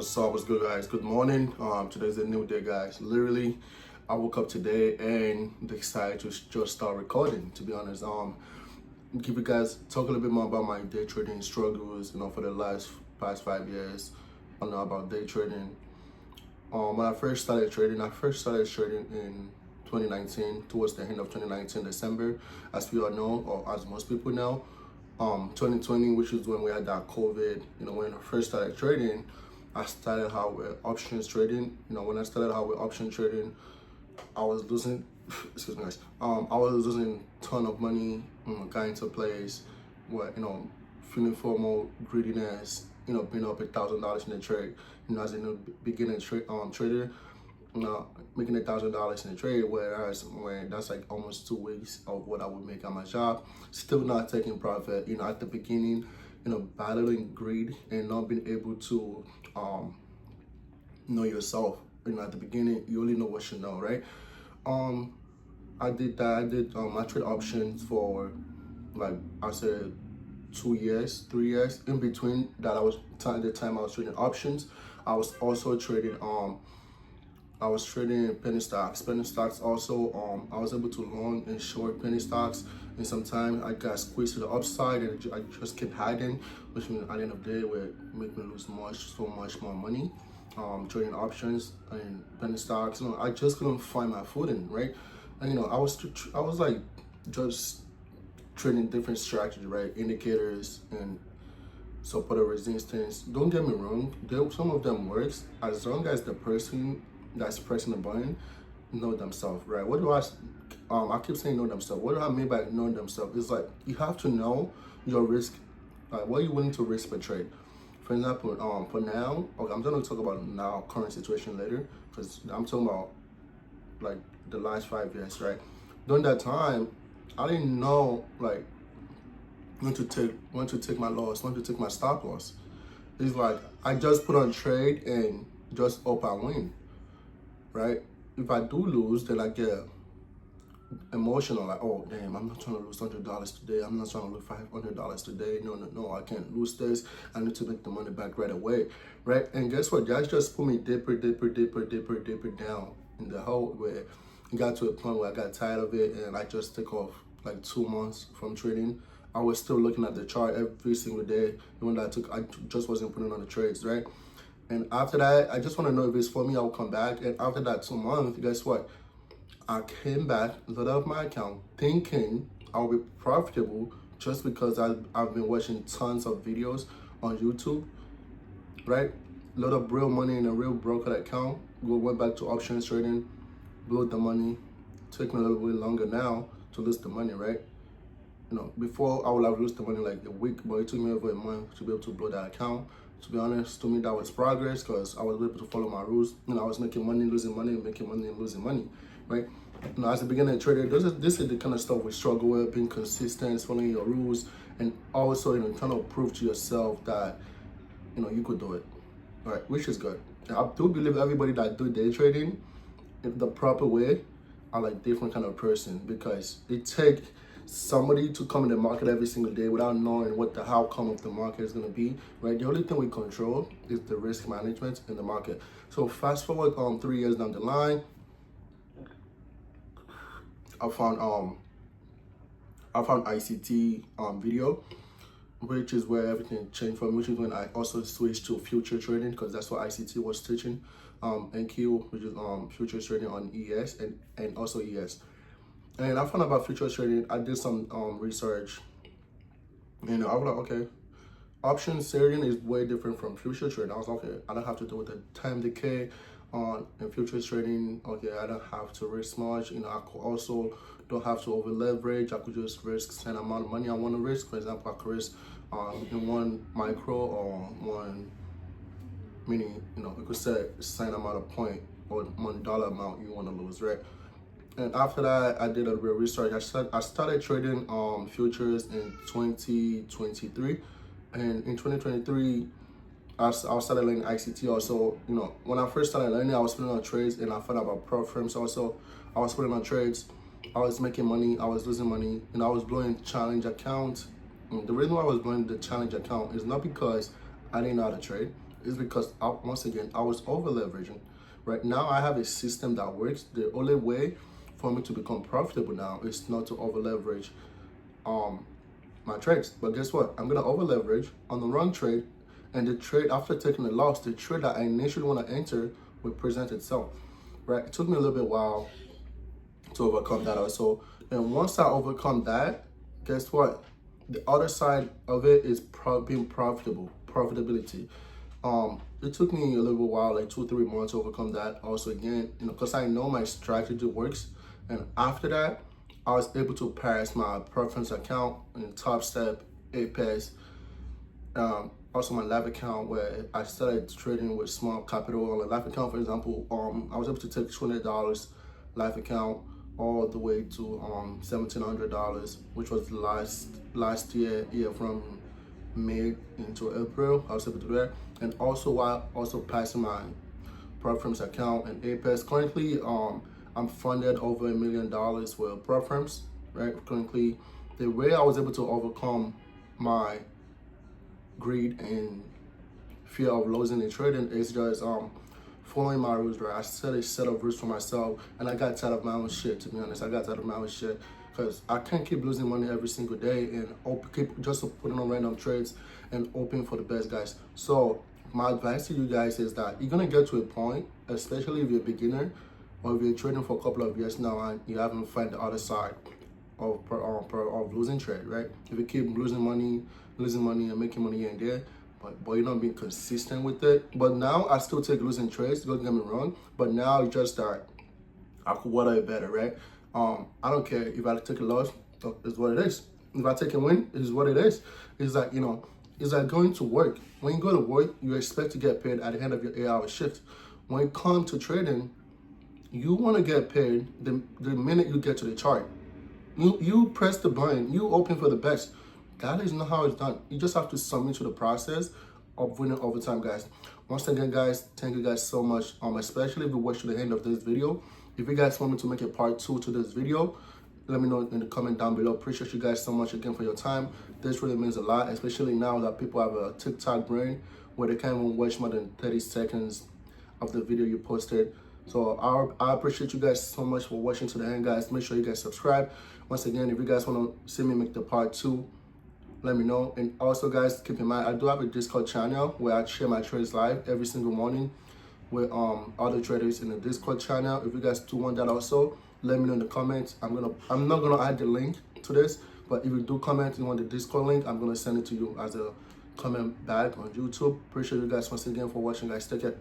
What's up? What's good, guys? Good morning. Today's a new day, guys. Literally, I woke up today and decided to just start recording. To be honest, give you guys talk a little bit more about my day trading struggles. For the past 5 years, I know about day trading. When I first started trading, in 2019, towards the end of 2019, December, as we all know, or as most people know. 2020, which is when we had that COVID. When I first started trading, I started out with options trading. When I started out with option trading, I was losing. Excuse me, guys. I was losing ton of money. Got into place where feeling formal greediness. Being up $1,000 in the trade. As a new beginning trader. Making $1,000 in a trade, whereas when that's like almost 2 weeks of what I would make on my job, still not taking profit. At the beginning, battling greed and not being able to know yourself. At the beginning, you only know what you know, right? I did that. I trade options for like I said 2 years, 3 years. In between that, the time I was trading options, I was also trading penny stocks. Penny stocks also, I was able to long and short penny stocks, and sometimes I got squeezed to the upside and I just kept hiding, which means at the end of the day would make me lose so much more money. Trading options and penny stocks, I just couldn't find my footing, right? And I was like just trading different strategies, right? Indicators and support or resistance. Don't get me wrong, some of them works as long as the person that's pressing the button know themselves, right? What do I keep saying know themselves. What do I mean by knowing themselves? It's like you have to know your risk, like what are you willing to risk per trade. For example, for now, okay, I'm gonna talk about now current situation later, because I'm talking about like the last 5 years, right? During that time, I didn't know like when to take my loss, when to take my stop loss. It's like I just put on trade and just hope I win. Right? If I do lose, then I get emotional, like, oh damn, I'm not trying to lose $100 today. I'm not trying to lose $500 today. No, I can't lose this. I need to make the money back right away, right? And guess what? That just put me deeper down in the hole, where it got to a point where I got tired of it, and I just took off like 2 months from trading. I was still looking at the chart every single day. Even though I just wasn't putting on the trades, right? And after that, I just want to know if it's for me, I'll come back. And after that 2 months, guess what? I came back, loaded up my account, thinking I'll be profitable just because I've been watching tons of videos on YouTube, right? Load up real money in a real broker account, went back to options trading, blew the money. Took me a little bit longer now to lose the money, right? Before I would have lost the money like a week, but it took me over a month to be able to blow that account. To be honest, to me that was progress, because I was able to follow my rules. I was making money, losing money, making money and losing money, right? As a beginner trader, this is the kind of stuff we struggle with: being consistent, following your rules, and also trying to prove to yourself that you could do it, right? Which is good. I do believe everybody that do day trading in the proper way are like different kind of person, because it takes somebody to come in the market every single day without knowing what the outcome of the market is going to be, right? The only thing we control is the risk management in the market. So fast forward 3 years down the line, I found ICT video, which is where everything changed for me, which is when I also switched to future trading, because that's what ICT was teaching. NQ, which is future trading on ES and also ES. And I found out about future trading. I did some research, and I was like, okay, options trading is way different from future trading. I was like, okay, I don't have to do with the time decay in future trading. Okay, I don't have to risk much. I could also don't have to over leverage. I could just risk the same amount of money I want to risk. For example, I could risk in one micro or one mini. You could set the same amount of point or $1 amount you want to lose, right? And after that, I did a real research. I started trading futures in 2023, and in 2023, I started learning ICT also. When I first started learning, I was putting on trades, and I found out about prop firms also. I was putting on trades, I was making money, I was losing money, and I was blowing challenge account. And the reason why I was blowing the challenge account is not because I didn't know how to trade. is because once again I was over leveraging. Right now I have a system that works. The only way for me to become profitable now is not to over leverage my trades. But guess what? I'm gonna over leverage on the wrong trade, and the trade after taking a loss, the trade that I initially want to enter will present itself. Right? It took me a little bit while to overcome that also. And once I overcome that, guess what? The other side of it is being profitability. It took me a little while, like 2-3 months to overcome that. Also, again, because I know my strategy works, and after that, I was able to pass my preference account in Top Step, Apex, also my live account where I started trading with small capital. On a live account, for example, I was able to take $20 live account all the way to $1,700, which was last year from May into April. I was able to do that, and also while also passing my preference account and Apex. Currently, I'm funded over $1 million with preference. Right, currently, the way I was able to overcome my greed and fear of losing in trading is just following my rules. Right, I set a set of rules for myself, and I got tired of my own shit. To be honest, I got tired of my own shit because I can't keep losing money every single day and keep just putting on random trades and hoping for the best, guys. So my advice to you guys is that you're gonna get to a point, especially if you're a beginner or if you're trading for a couple of years now and you haven't found the other side of losing trade, right? If you keep losing money and making money here and there, but you're not being consistent with it. But now I still take losing trades, don't get me wrong, but now it's just that I could water it better, right? I don't care if I take a loss, it's what it is. If I take a win, it's what it is. It's like, it's like going to work. When you go to work, you expect to get paid at the end of your 8-hour shift. When it comes to trading, you want to get paid the minute you get to the chart. You press the button, you open for the best. That is not how it's done. You just have to submit to the process of winning over time, guys. Once again, guys, thank you guys so much. Especially if you watch to the end of this video. If you guys want me to make a part 2 to this video, let me know in the comment down below. Appreciate you guys so much again for your time. This really means a lot, especially now that people have a TikTok brain where they can't even watch more than 30 seconds of the video you posted. So I appreciate you guys so much for watching to the end, guys. Make sure you guys subscribe. Once again, if you guys want to see me make the part 2, let me know. And also, guys, keep in mind, I do have a Discord channel where I share my trades live every single morning with other traders in the Discord channel. If you guys do want that also, let me know in the comments. I'm not gonna add the link to this, but if you do comment, you want the Discord link, I'm gonna send it to you as a comment back on YouTube. Appreciate you guys once again for watching, guys. Take care.